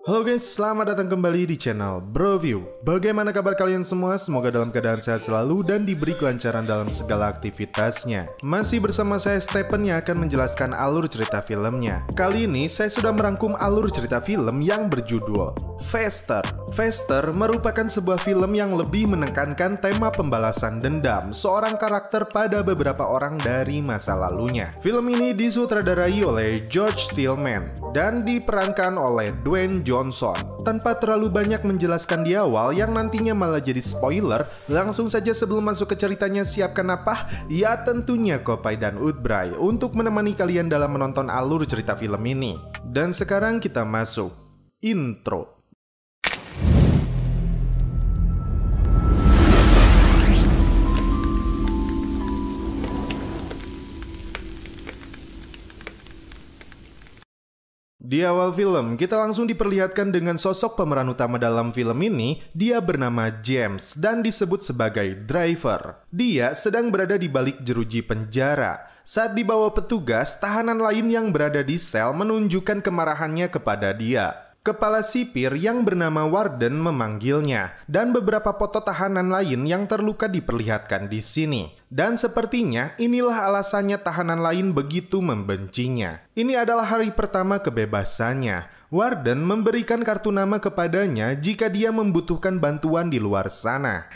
Halo guys, selamat datang kembali di channel Broview. Bagaimana kabar kalian semua? Semoga dalam keadaan sehat selalu dan diberi kelancaran dalam segala aktivitasnya. Masih bersama saya Stephen yang akan menjelaskan alur cerita filmnya. Kali ini saya sudah merangkum alur cerita film yang berjudul Faster. Faster merupakan sebuah film yang lebih menekankan tema pembalasan dendam seorang karakter pada beberapa orang dari masa lalunya. Film ini disutradarai oleh George Tillman dan diperankan oleh Dwayne Johnson. Tanpa terlalu banyak menjelaskan di awal yang nantinya malah jadi spoiler, langsung saja sebelum masuk ke ceritanya siapkan apa? Ya tentunya Kopai dan Udbray untuk menemani kalian dalam menonton alur cerita film ini. Dan sekarang kita masuk intro. Di awal film, kita langsung diperlihatkan dengan sosok pemeran utama dalam film ini. Dia bernama James dan disebut sebagai driver. Dia sedang berada di balik jeruji penjara. Saat dibawa petugas, tahanan lain yang berada di sel menunjukkan kemarahannya kepada dia. Kepala sipir yang bernama Warden memanggilnya, dan beberapa foto tahanan lain yang terluka diperlihatkan di sini. Dan sepertinya inilah alasannya tahanan lain begitu membencinya. Ini adalah hari pertama kebebasannya. Warden memberikan kartu nama kepadanya jika dia membutuhkan bantuan di luar sana.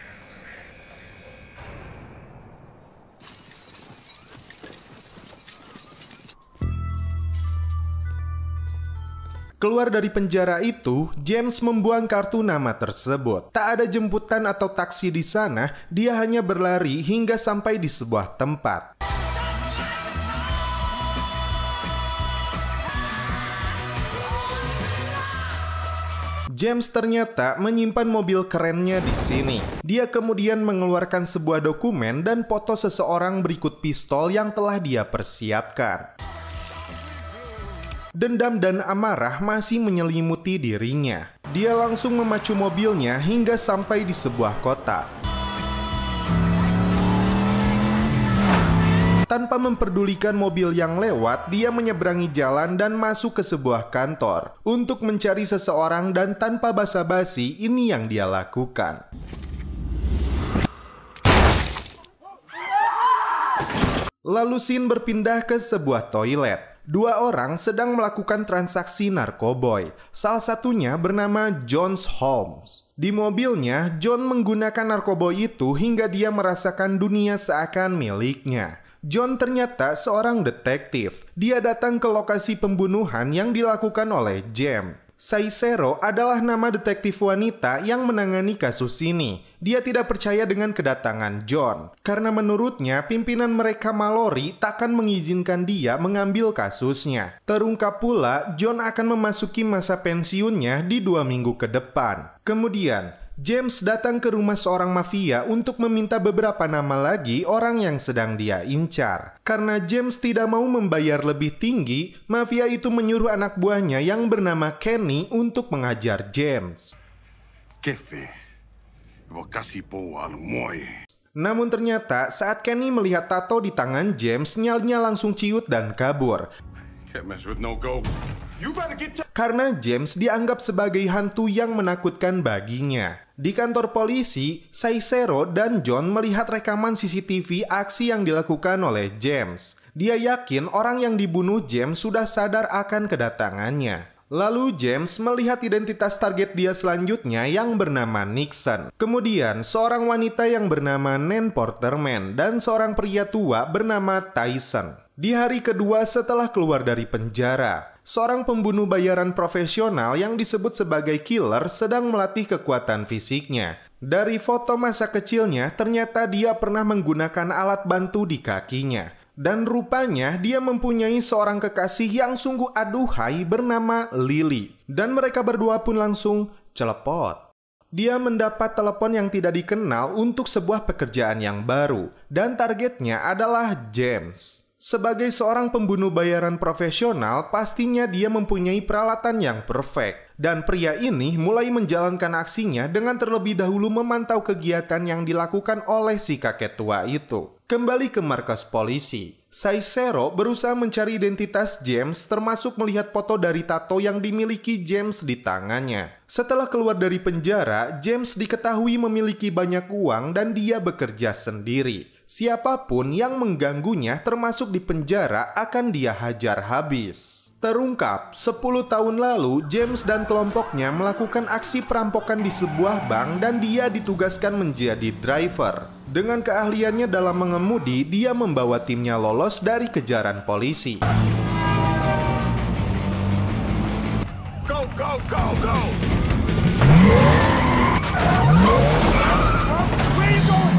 Keluar dari penjara itu, James membuang kartu nama tersebut. Tak ada jemputan atau taksi di sana, dia hanya berlari hingga sampai di sebuah tempat. James ternyata menyimpan mobil kerennya di sini. Dia kemudian mengeluarkan sebuah dokumen dan foto seseorang berikut pistol yang telah dia persiapkan. Dendam dan amarah masih menyelimuti dirinya. Dia langsung memacu mobilnya hingga sampai di sebuah kota. Tanpa memperdulikan mobil yang lewat, dia menyeberangi jalan dan masuk ke sebuah kantor untuk mencari seseorang, dan tanpa basa-basi ini yang dia lakukan. Lalu scene berpindah ke sebuah toilet. Dua orang sedang melakukan transaksi narkoboy. Salah satunya bernama John Holmes. Di mobilnya, John menggunakan narkoboy itu hingga dia merasakan dunia seakan miliknya. John ternyata seorang detektif. Dia datang ke lokasi pembunuhan yang dilakukan oleh James. Saisero adalah nama detektif wanita yang menangani kasus ini. Dia tidak percaya dengan kedatangan John, karena menurutnya pimpinan mereka Mallory takkan mengizinkan dia mengambil kasusnya. Terungkap pula, John akan memasuki masa pensiunnya di 2 minggu ke depan. Kemudian, James datang ke rumah seorang mafia untuk meminta beberapa nama lagi orang yang sedang dia incar. Karena James tidak mau membayar lebih tinggi, mafia itu menyuruh anak buahnya yang bernama Kenny untuk mengajar James. Namun ternyata saat Kenny melihat tato di tangan James, nyalnya langsung ciut dan kabur. Karena James dianggap sebagai hantu yang menakutkan baginya. Di kantor polisi, Saisero dan John melihat rekaman CCTV aksi yang dilakukan oleh James. Dia yakin orang yang dibunuh James sudah sadar akan kedatangannya. Lalu James melihat identitas target dia selanjutnya yang bernama Nixon. Kemudian seorang wanita yang bernama Nan Porterman dan seorang pria tua bernama Tyson. Di hari kedua setelah keluar dari penjara, seorang pembunuh bayaran profesional yang disebut sebagai killer sedang melatih kekuatan fisiknya. Dari foto masa kecilnya, ternyata dia pernah menggunakan alat bantu di kakinya. Dan rupanya dia mempunyai seorang kekasih yang sungguh aduhai bernama Lily. Dan mereka berdua pun langsung celepot. Dia mendapat telepon yang tidak dikenal untuk sebuah pekerjaan yang baru. Dan targetnya adalah James. Sebagai seorang pembunuh bayaran profesional, pastinya dia mempunyai peralatan yang perfect. Dan pria ini mulai menjalankan aksinya dengan terlebih dahulu memantau kegiatan yang dilakukan oleh si kakek tua itu. Kembali ke markas polisi, Cicero berusaha mencari identitas James termasuk melihat foto dari tato yang dimiliki James di tangannya. Setelah keluar dari penjara, James diketahui memiliki banyak uang dan dia bekerja sendiri. Siapapun yang mengganggunya termasuk di penjara akan dia hajar habis. Terungkap, 10 tahun lalu James dan kelompoknya melakukan aksi perampokan di sebuah bank dan dia ditugaskan menjadi driver. Dengan keahliannya dalam mengemudi, dia membawa timnya lolos dari kejaran polisi. Go, go, go, go! Where you going?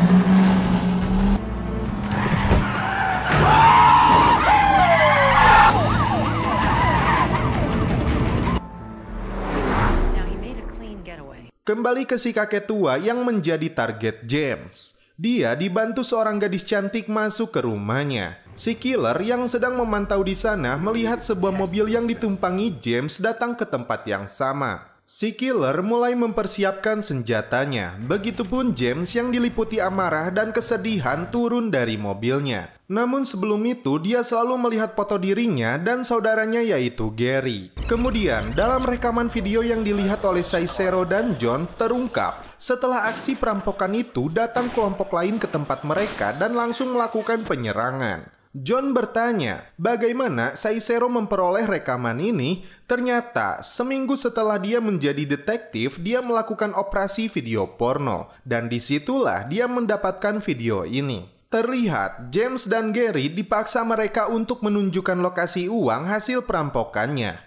Kembali ke si kakek tua yang menjadi target James. Dia dibantu seorang gadis cantik masuk ke rumahnya. Si killer yang sedang memantau di sana melihat sebuah mobil yang ditumpangi James datang ke tempat yang sama. Si killer mulai mempersiapkan senjatanya. Begitupun James yang diliputi amarah dan kesedihan turun dari mobilnya. Namun sebelum itu dia selalu melihat foto dirinya dan saudaranya yaitu Gary. Kemudian dalam rekaman video yang dilihat oleh Cicero dan John terungkap setelah aksi perampokan itu datang kelompok lain ke tempat mereka dan langsung melakukan penyerangan. John bertanya, bagaimana Cicero memperoleh rekaman ini? Ternyata, seminggu setelah dia menjadi detektif, dia melakukan operasi video porno. Dan disitulah dia mendapatkan video ini. Terlihat, James dan Gary dipaksa mereka untuk menunjukkan lokasi uang hasil perampokannya.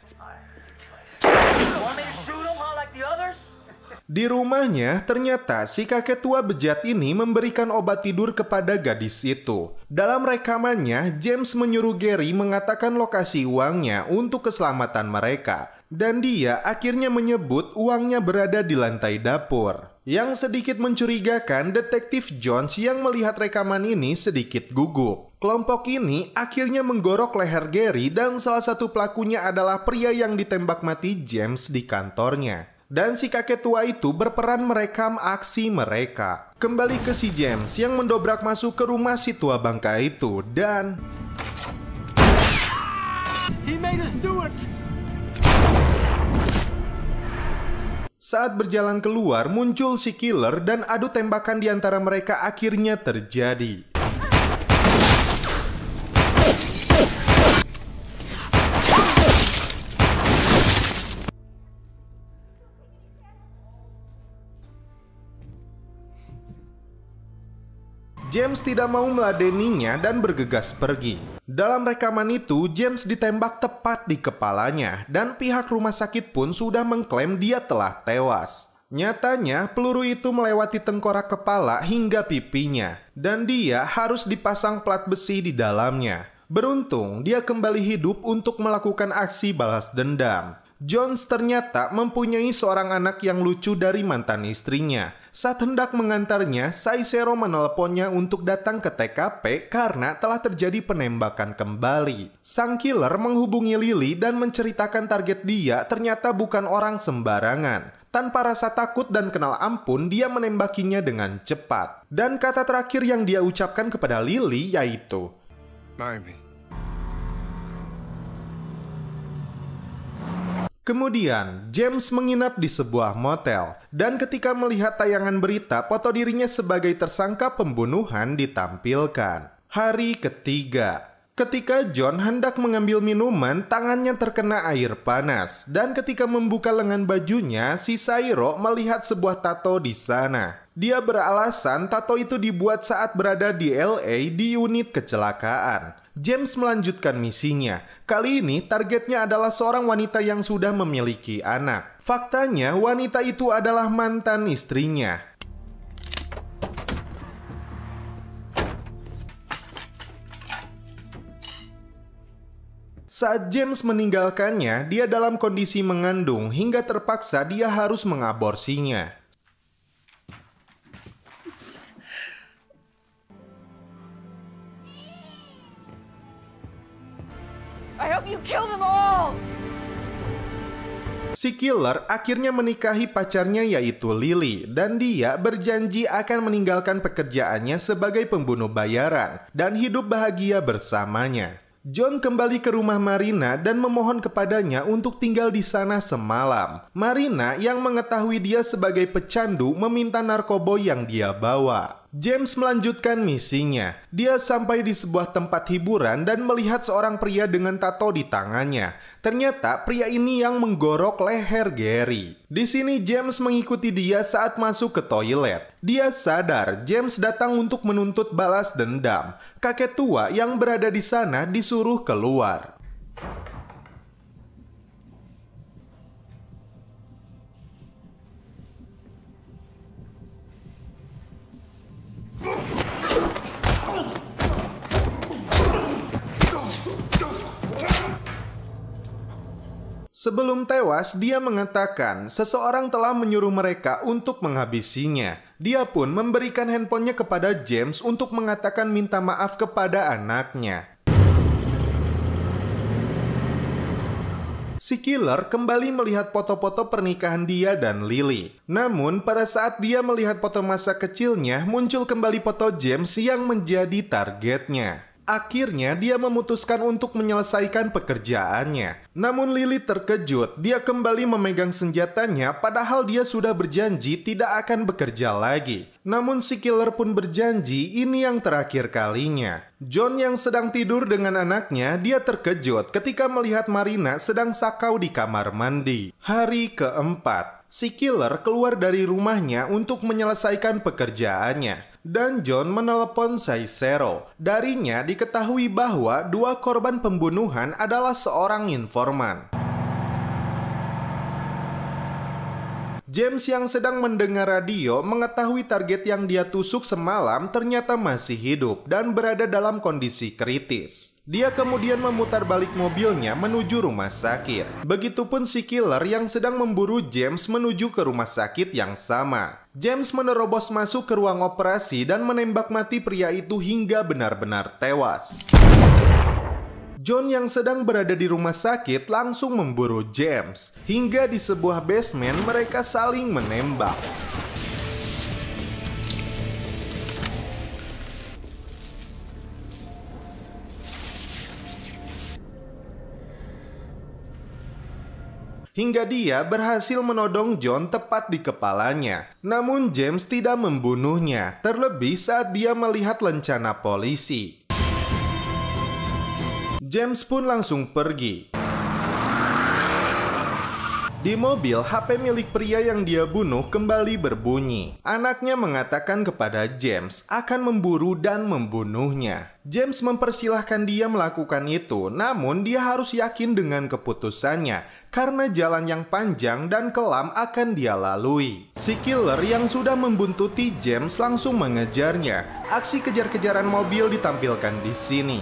Di rumahnya, ternyata si kakek tua bejat ini memberikan obat tidur kepada gadis itu. Dalam rekamannya, James menyuruh Gary mengatakan lokasi uangnya untuk keselamatan mereka. Dan dia akhirnya menyebut uangnya berada di lantai dapur. Yang sedikit mencurigakan, detektif Jones yang melihat rekaman ini sedikit gugup. Kelompok ini akhirnya menggorok leher Gary dan salah satu pelakunya adalah pria yang ditembak mati James di kantornya. Dan si kakek tua itu berperan merekam aksi mereka. Kembali ke si James yang mendobrak masuk ke rumah si tua bangka itu dan... He made us do it! Saat berjalan keluar, muncul si killer dan adu tembakan di antara mereka akhirnya terjadi. James tidak mau meladeninya dan bergegas pergi. Dalam rekaman itu, James ditembak tepat di kepalanya dan pihak rumah sakit pun sudah mengklaim dia telah tewas. Nyatanya, peluru itu melewati tengkorak kepala hingga pipinya dan dia harus dipasang plat besi di dalamnya. Beruntung, dia kembali hidup untuk melakukan aksi balas dendam. Jones ternyata mempunyai seorang anak yang lucu dari mantan istrinya. Saat hendak mengantarnya, Cicero menelponnya untuk datang ke TKP karena telah terjadi penembakan kembali. Sang killer menghubungi Lily dan menceritakan target dia ternyata bukan orang sembarangan. Tanpa rasa takut dan kenal ampun, dia menembakinya dengan cepat. Dan kata terakhir yang dia ucapkan kepada Lily yaitu, Marry me. Kemudian, James menginap di sebuah motel, dan ketika melihat tayangan berita, foto dirinya sebagai tersangka pembunuhan ditampilkan. Hari ketiga, ketika John hendak mengambil minuman, tangannya terkena air panas, dan ketika membuka lengan bajunya, si Cicero melihat sebuah tato di sana. Dia beralasan tato itu dibuat saat berada di LA di unit kecelakaan. James melanjutkan misinya. Kali ini targetnya adalah seorang wanita yang sudah memiliki anak. Faktanya wanita itu adalah mantan istrinya. Saat James meninggalkannya, dia dalam kondisi mengandung hingga terpaksa dia harus mengaborsinya. Si Si killer akhirnya menikahi pacarnya yaitu Lily dan dia berjanji akan meninggalkan pekerjaannya sebagai pembunuh bayaran dan hidup bahagia bersamanya. John kembali ke rumah Marina dan memohon kepadanya untuk tinggal di sana semalam. Marina yang mengetahui dia sebagai pecandu meminta narkoboy yang dia bawa. James melanjutkan misinya. Dia sampai di sebuah tempat hiburan dan melihat seorang pria dengan tato di tangannya. Ternyata pria ini yang menggorok leher Gary. Di sini James mengikuti dia saat masuk ke toilet. Dia sadar James datang untuk menuntut balas dendam. Kakek tua yang berada di sana disuruh keluar. Sebelum tewas, dia mengatakan seseorang telah menyuruh mereka untuk menghabisinya. Dia pun memberikan handphonenya kepada James untuk mengatakan minta maaf kepada anaknya. Si killer kembali melihat foto-foto pernikahan dia dan Lily. Namun, pada saat dia melihat foto masa kecilnya, muncul kembali foto James yang menjadi targetnya. Akhirnya dia memutuskan untuk menyelesaikan pekerjaannya. Namun Lily terkejut, dia kembali memegang senjatanya padahal dia sudah berjanji tidak akan bekerja lagi. Namun si killer pun berjanji ini yang terakhir kalinya. John yang sedang tidur dengan anaknya, dia terkejut ketika melihat Marina sedang sakau di kamar mandi. Hari keempat, si killer keluar dari rumahnya untuk menyelesaikan pekerjaannya. Dan John menelepon Saisero. Darinya diketahui bahwa dua korban pembunuhan adalah seorang informan. James yang sedang mendengar radio mengetahui target yang dia tusuk semalam ternyata masih hidup dan berada dalam kondisi kritis. Dia kemudian memutar balik mobilnya menuju rumah sakit. Begitupun si killer yang sedang memburu James menuju ke rumah sakit yang sama. James menerobos masuk ke ruang operasi dan menembak mati pria itu hingga benar-benar tewas. John yang sedang berada di rumah sakit langsung memburu James. Hingga di sebuah basement mereka saling menembak. Hingga dia berhasil menodong John tepat di kepalanya. Namun James tidak membunuhnya, terlebih saat dia melihat lencana polisi. James pun langsung pergi. Di mobil, HP milik pria yang dia bunuh kembali berbunyi. Anaknya mengatakan kepada James akan memburu dan membunuhnya. James mempersilahkan dia melakukan itu, namun dia harus yakin dengan keputusannya karena jalan yang panjang dan kelam akan dia lalui. Si killer yang sudah membuntuti James langsung mengejarnya. Aksi kejar-kejaran mobil ditampilkan di sini.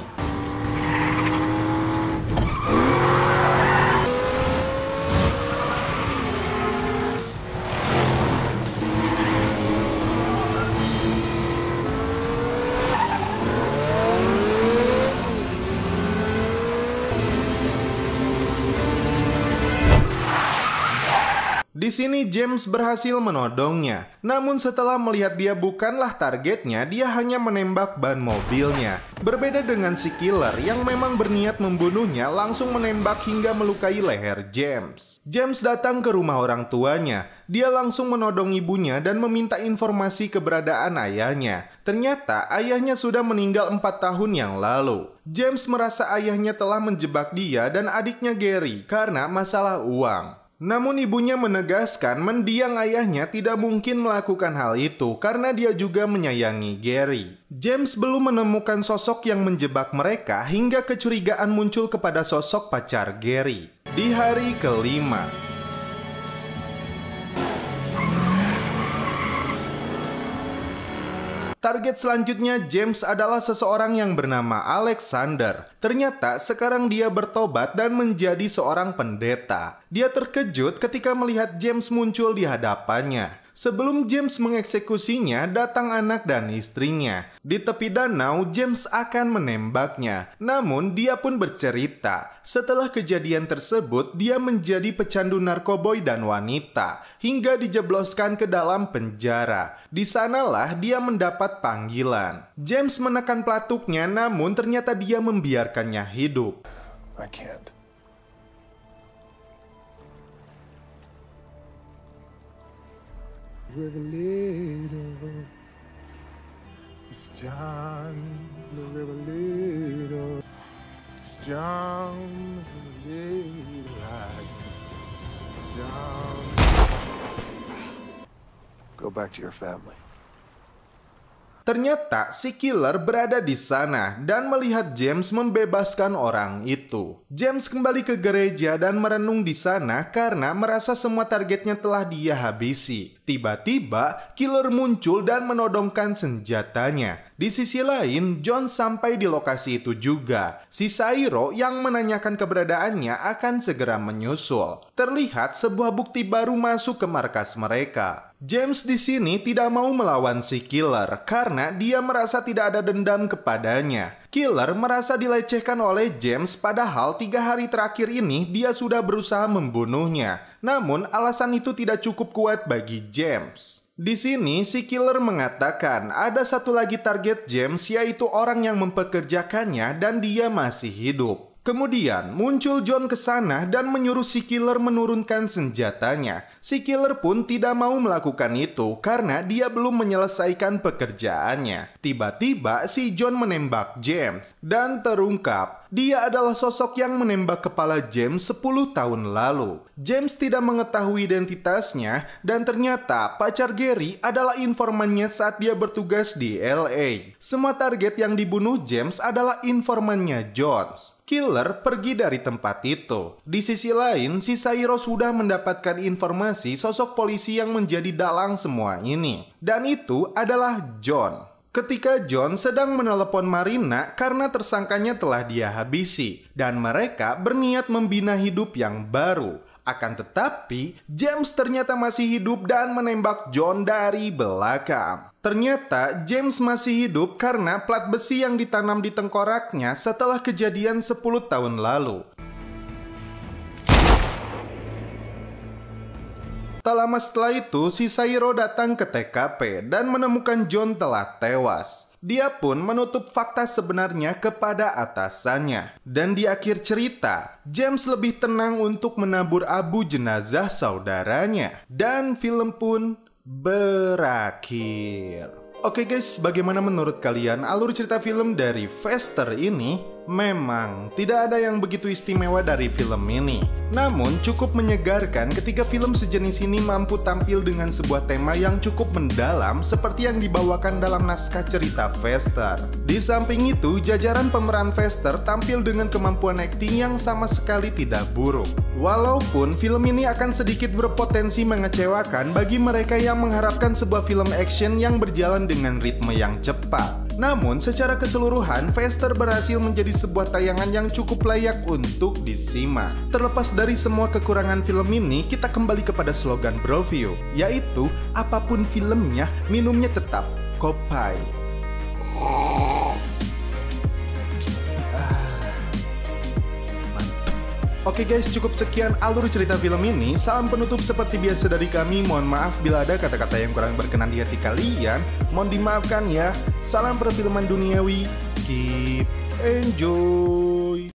Di sini James berhasil menodongnya. Namun setelah melihat dia bukanlah targetnya, dia hanya menembak ban mobilnya. Berbeda dengan si killer yang memang berniat membunuhnya langsung menembak hingga melukai leher James. James datang ke rumah orang tuanya. Dia langsung menodong ibunya dan meminta informasi keberadaan ayahnya. Ternyata ayahnya sudah meninggal 4 tahun yang lalu. James merasa ayahnya telah menjebak dia dan adiknya Gary karena masalah uang. Namun ibunya menegaskan mendiang ayahnya tidak mungkin melakukan hal itu karena dia juga menyayangi Gary. James belum menemukan sosok yang menjebak mereka hingga kecurigaan muncul kepada sosok pacar Gary. Di hari kelima, target selanjutnya James adalah seseorang yang bernama Alexander. Ternyata sekarang dia bertobat dan menjadi seorang pendeta. Dia terkejut ketika melihat James muncul di hadapannya. Sebelum James mengeksekusinya, datang anak dan istrinya. Di tepi danau, James akan menembaknya. Namun, dia pun bercerita, setelah kejadian tersebut, dia menjadi pecandu narkoboy dan wanita, hingga dijebloskan ke dalam penjara. Di sanalah dia mendapat panggilan. James menekan pelatuknya, namun ternyata dia membiarkannya hidup. I can't. Revelator. It's John the Revelator. It's John the Revelator. John. Go back to your family. Ternyata si killer berada di sana dan melihat James membebaskan orang itu. James kembali ke gereja dan merenung di sana karena merasa semua targetnya telah dia habisi. Tiba-tiba, killer muncul dan menodongkan senjatanya. Di sisi lain, John sampai di lokasi itu juga. Si Sairo yang menanyakan keberadaannya akan segera menyusul. Terlihat sebuah bukti baru masuk ke markas mereka. James di sini tidak mau melawan si killer karena dia merasa tidak ada dendam kepadanya. Killer merasa dilecehkan oleh James padahal 3 hari terakhir ini dia sudah berusaha membunuhnya. Namun alasan itu tidak cukup kuat bagi James. Di sini si killer mengatakan ada satu lagi target James, yaitu orang yang mempekerjakannya dan dia masih hidup. Kemudian muncul John ke sana dan menyuruh si killer menurunkan senjatanya. Si killer pun tidak mau melakukan itu karena dia belum menyelesaikan pekerjaannya. Tiba-tiba si John menembak James dan terungkap dia adalah sosok yang menembak kepala James 10 tahun lalu. James tidak mengetahui identitasnya dan ternyata pacar Gary adalah informannya saat dia bertugas di LA. Semua target yang dibunuh James adalah informannya Jones. Killer pergi dari tempat itu. Di sisi lain, si Sairo sudah mendapatkan informasi sosok polisi yang menjadi dalang semua ini. Dan itu adalah John. Ketika John sedang menelepon Marina karena tersangkanya telah dia habisi. Dan mereka berniat membina hidup yang baru. Akan tetapi, James ternyata masih hidup dan menembak John dari belakang. Ternyata James masih hidup karena plat besi yang ditanam di tengkoraknya setelah kejadian 10 tahun lalu. Tak lama setelah itu, si Sairo datang ke TKP dan menemukan John telah tewas. Dia pun menutup fakta sebenarnya kepada atasannya. Dan di akhir cerita, James lebih tenang untuk menabur abu jenazah saudaranya. Dan film pun berakhir. Oke guys, bagaimana menurut kalian alur cerita film dari Faster ini? Memang tidak ada yang begitu istimewa dari film ini. Namun cukup menyegarkan ketika film sejenis ini mampu tampil dengan sebuah tema yang cukup mendalam seperti yang dibawakan dalam naskah cerita Faster. Di samping itu, jajaran pemeran Faster tampil dengan kemampuan akting yang sama sekali tidak buruk. Walaupun film ini akan sedikit berpotensi mengecewakan bagi mereka yang mengharapkan sebuah film action yang berjalan dengan ritme yang cepat. Namun, secara keseluruhan, Faster berhasil menjadi sebuah tayangan yang cukup layak untuk disimak. Terlepas dari semua kekurangan film ini, kita kembali kepada slogan Broview, yaitu apapun filmnya, minumnya tetap Kopai. Oke guys, cukup sekian alur cerita film ini. Salam penutup seperti biasa dari kami. Mohon maaf bila ada kata-kata yang kurang berkenan di hati kalian. Mohon dimaafkan ya. Salam perfilman duniawi. Keep enjoy.